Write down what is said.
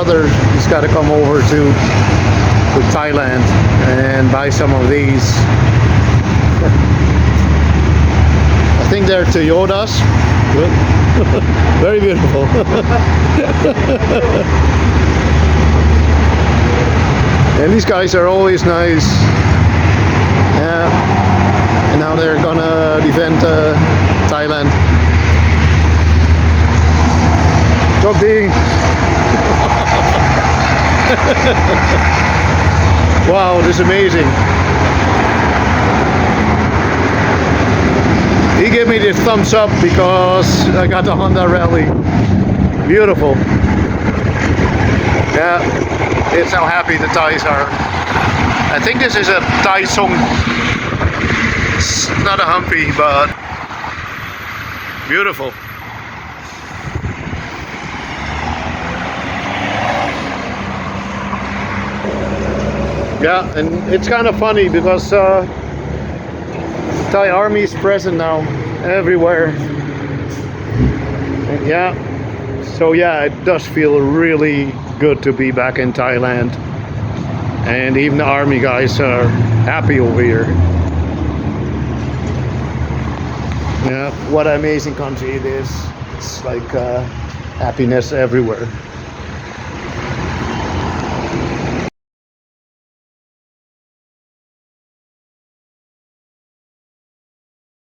brother, he's got to come over to Thailand and buy some of these. I think they're Toyotas. Very beautiful. And these guys are always nice. Yeah. And now they're gonna defend Thailand. Doggy. Wow, this is amazing. He gave me the thumbs up because I got the Honda Rally. Beautiful. Yeah, it's how happy the Thais are. I think this is a Thai song. It's not a humpy, but beautiful. Yeah, and it's kind of funny because Thai army is present now everywhere. And yeah, so yeah, it does feel really good to be back in Thailand. And even the army guys are happy over here. Yeah, what an amazing country it is. It's like happiness everywhere.